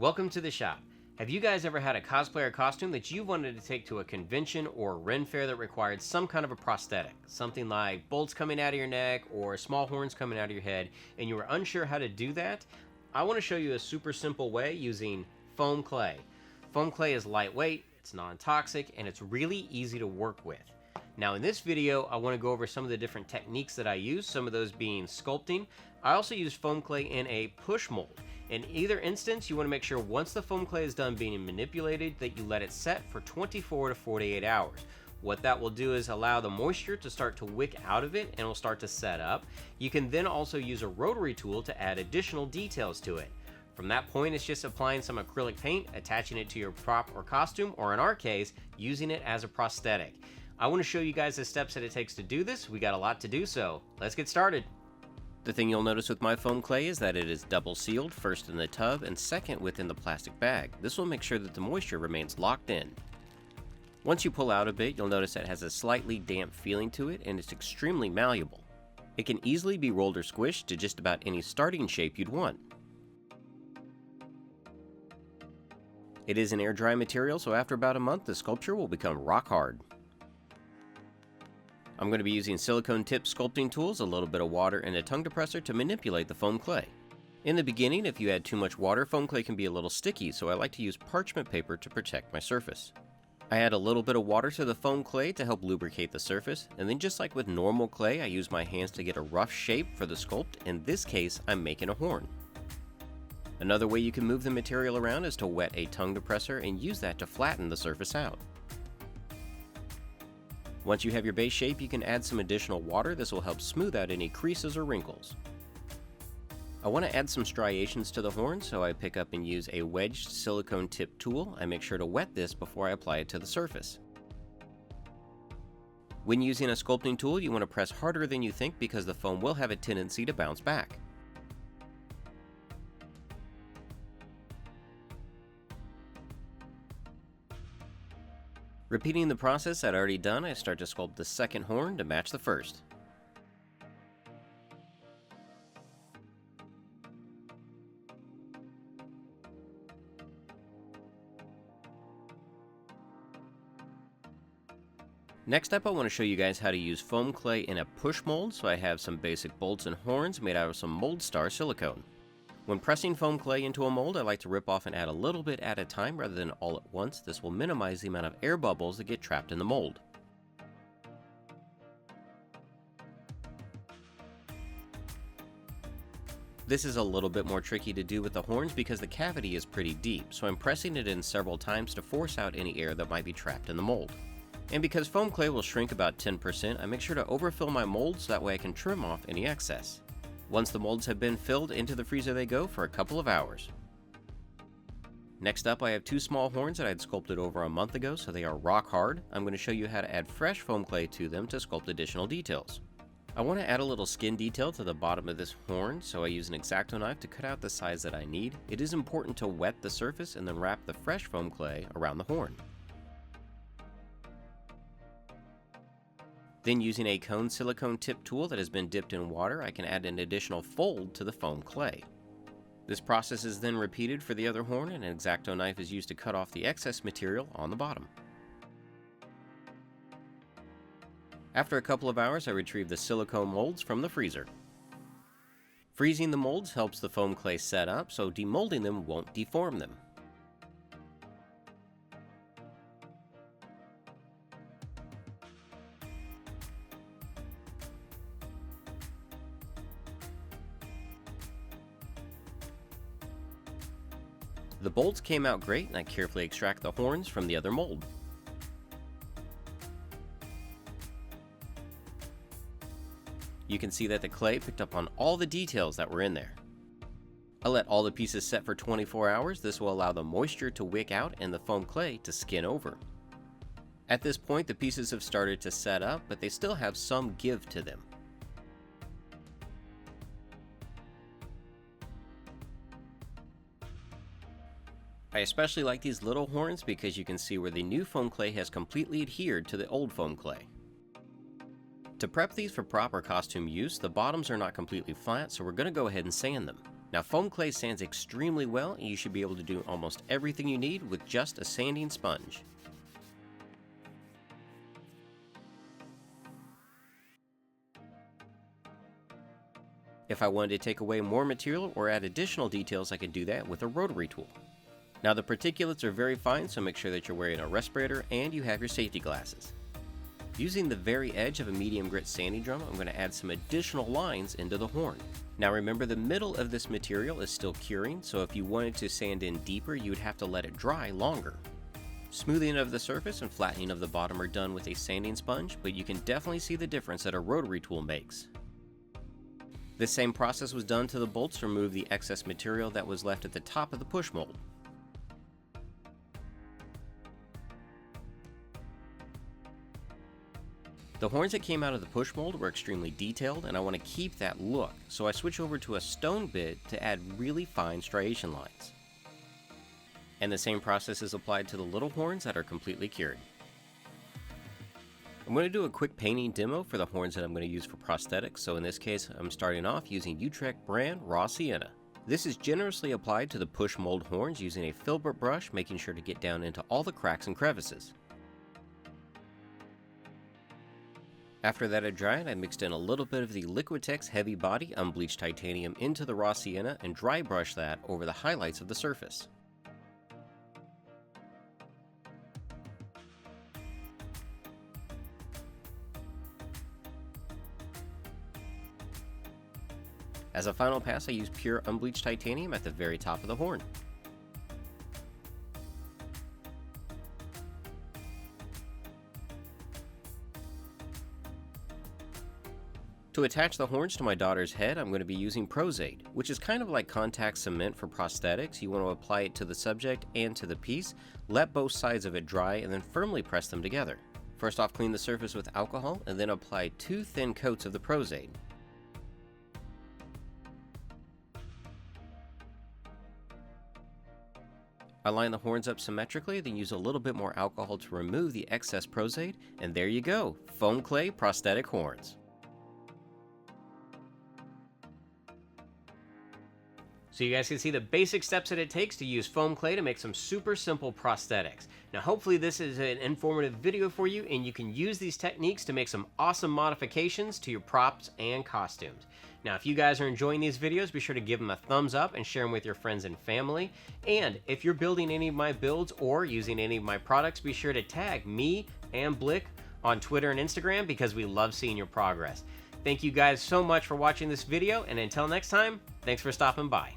Welcome to the shop. Have you guys ever had a cosplayer costume that you wanted to take to a convention or a Ren fair that required some kind of a prosthetic? Something like bolts coming out of your neck or small horns coming out of your head, and you were unsure how to do that? I want to show you a super simple way using foam clay. Foam clay is lightweight, it's non-toxic, and it's really easy to work with. Now in this video, I want to go over some of the different techniques that I use, some of those being sculpting. I also use foam clay in a push mold. In either instance, you want to make sure once the foam clay is done being manipulated that you let it set for 24 to 48 hours. What that will do is allow the moisture to start to wick out of it and it will start to set up. You can then also use a rotary tool to add additional details to it. From that point, it's just applying some acrylic paint, attaching it to your prop or costume, or in our case, using it as a prosthetic. I want to show you guys the steps that it takes to do this. We got a lot to do, so let's get started. The thing you'll notice with my foam clay is that it is double sealed, first in the tub and second within the plastic bag. This will make sure that the moisture remains locked in. Once you pull out a bit, you'll notice that it has a slightly damp feeling to it and it's extremely malleable. It can easily be rolled or squished to just about any starting shape you'd want. It is an air dry material, so after about a month the sculpture will become rock hard. I'm going to be using silicone tip sculpting tools, a little bit of water, and a tongue depressor to manipulate the foam clay. In the beginning, if you add too much water, foam clay can be a little sticky, so I like to use parchment paper to protect my surface. I add a little bit of water to the foam clay to help lubricate the surface, and then just like with normal clay, I use my hands to get a rough shape for the sculpt. In this case, I'm making a horn. Another way you can move the material around is to wet a tongue depressor and use that to flatten the surface out. Once you have your base shape, you can add some additional water. This will help smooth out any creases or wrinkles. I want to add some striations to the horn, so I pick up and use a wedged silicone tip tool. I make sure to wet this before I apply it to the surface. When using a sculpting tool, you want to press harder than you think because the foam will have a tendency to bounce back. Repeating the process I'd already done, I start to sculpt the second horn to match the first. Next up, I want to show you guys how to use foam clay in a push mold, so I have some basic bolts and horns made out of some Mold Star silicone. When pressing foam clay into a mold, I like to rip off and add a little bit at a time rather than all at once. This will minimize the amount of air bubbles that get trapped in the mold. This is a little bit more tricky to do with the horns because the cavity is pretty deep, so I'm pressing it in several times to force out any air that might be trapped in the mold. And because foam clay will shrink about 10%, I make sure to overfill my mold so that way I can trim off any excess. Once the molds have been filled, into the freezer they go for a couple of hours. Next up, I have two small horns that I had sculpted over a month ago, so they are rock hard. I'm going to show you how to add fresh foam clay to them to sculpt additional details. I want to add a little skin detail to the bottom of this horn, so I use an X-Acto knife to cut out the size that I need. It is important to wet the surface and then wrap the fresh foam clay around the horn. Then using a cone silicone tip tool that has been dipped in water, I can add an additional fold to the foam clay. This process is then repeated for the other horn, and an X-Acto knife is used to cut off the excess material on the bottom. After a couple of hours, I retrieve the silicone molds from the freezer. Freezing the molds helps the foam clay set up, so demolding them won't deform them. The bolts came out great, and I carefully extract the horns from the other mold. You can see that the clay picked up on all the details that were in there. I let all the pieces set for 24 hours. This will allow the moisture to wick out and the foam clay to skin over. At this point, the pieces have started to set up, but they still have some give to them. I especially like these little horns because you can see where the new foam clay has completely adhered to the old foam clay. To prep these for proper costume use, the bottoms are not completely flat, so we're going to go ahead and sand them. Now foam clay sands extremely well, and you should be able to do almost everything you need with just a sanding sponge. If I wanted to take away more material or add additional details, I could do that with a rotary tool. Now the particulates are very fine, so make sure that you're wearing a respirator and you have your safety glasses. Using the very edge of a medium grit sanding drum, I'm going to add some additional lines into the horn. Now remember, the middle of this material is still curing, so if you wanted to sand in deeper, you would have to let it dry longer. Smoothing of the surface and flattening of the bottom are done with a sanding sponge, but you can definitely see the difference that a rotary tool makes. This same process was done to the bolts to remove the excess material that was left at the top of the push mold. The horns that came out of the push mold were extremely detailed, and I want to keep that look, so I switch over to a stone bit to add really fine striation lines. And the same process is applied to the little horns that are completely cured. I'm going to do a quick painting demo for the horns that I'm going to use for prosthetics, so in this case I'm starting off using Utrecht brand Raw Sienna. This is generously applied to the push mold horns using a filbert brush, making sure to get down into all the cracks and crevices. After that had dried, I mixed in a little bit of the Liquitex Heavy Body Unbleached Titanium into the Raw Sienna and dry brushed that over the highlights of the surface. As a final pass, I used pure unbleached titanium at the very top of the horn. To attach the horns to my daughter's head, I'm going to be using Aide, which is kind of like contact cement for prosthetics. You want to apply it to the subject and to the piece, let both sides of it dry, and then firmly press them together. First off, clean the surface with alcohol, and then apply 2 thin coats of the Aide. I line the horns up symmetrically, then use a little bit more alcohol to remove the excess Aide, and there you go, foam clay prosthetic horns. So you guys can see the basic steps that it takes to use foam clay to make some super simple prosthetics. Now hopefully this is an informative video for you, and you can use these techniques to make some awesome modifications to your props and costumes. Now if you guys are enjoying these videos, be sure to give them a thumbs up and share them with your friends and family. And if you're building any of my builds or using any of my products, be sure to tag me and Blick on Twitter and Instagram, because we love seeing your progress. Thank you guys so much for watching this video, and until next time, thanks for stopping by.